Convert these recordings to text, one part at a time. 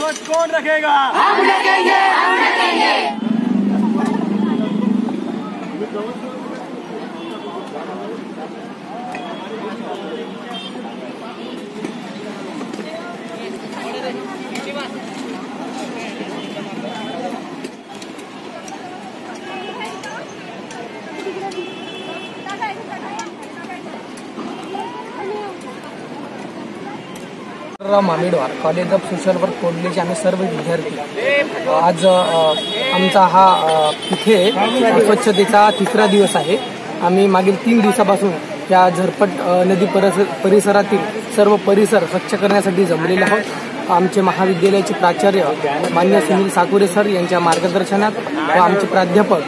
स्वच्छ कौन रखेगा? हम रखेंगे, हम रखेंगे। Mamidwar college of social work college आम्ही सर्व विद्यार्थी आज आमचा हा इथे स्वच्छतेचा तिसरा दिवस आहे। आम्ही मागील 3 दिवसापासून या झरपट नदी परिसरातील सर्व परिसर स्वच्छ करण्यासाठी जमलेले आहोत। आमचे महाविद्यालयाचे प्राचार्य मान्य सुनील साकुरे सर यांच्या मार्गदर्शनात व आमचे प्राध्यापक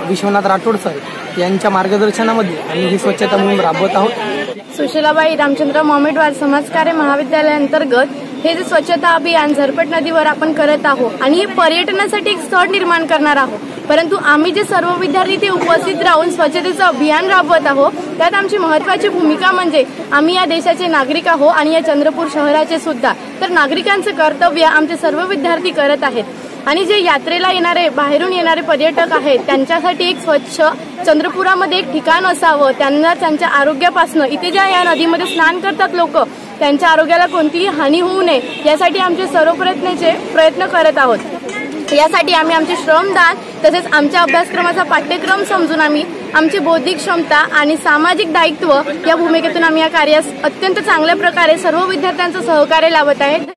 विश्वनाथ राठोड सर यांच्या मार्गदर्शनामध्ये आम्ही ही स्वच्छता मोहीम राबवत आहोत। सुशीलाबाई रामचंद्र मामिडवार समाजकार्य महाविद्यालयाअंतर्गत हे जे स्वच्छता अभियान झरपट नदीवर आपण करत आहोत आणि हे पर्यटनासाठी एक स्थळ निर्माण करणार आहोत, परंतु आम्ही जे सर्व विद्यार्थी ते उपस्थित राहून स्वच्छतेचं अभियान राबवत आहोत त्यात आमची महत्त्वाची भूमिका म्हणजे आम्ही या देशाचे नागरिक आहोत आणि या चंद्रपूर शहराचे सुद्धा। तर नागरिकांचं कर्तव्य आमचे सर्व विद्यार्थी करत आहेत आणि जे यात्रेला येणारे बाहेरून येणारे पर्यटक आहेत त्यांच्यासाठी एक स्वच्छ चंद्रपुरामध्ये एक ठिकाण असावं, त्यांना त्यांच्या आरोग्यापासून इथे ज्या या नदीमध्ये स्नान करतात लोक त्यांच्या आरोग्याला कोणतीही हानी होऊ नये यासाठी आमचे सर्व प्रयत्न करत आहोत। यासाठी आम्ही आमचे श्रमदान तसेच आमच्या अभ्यासक्रमाचा पाठ्यक्रम समजून आम्ही आमची बौद्धिक क्षमता आणि सामाजिक दायित्व या भूमिकेतून आम्ही या कार्यास अत्यंत चांगल्या प्रकारे सर्व विद्यार्थ्यांचं सहकार्य लावत आहेत।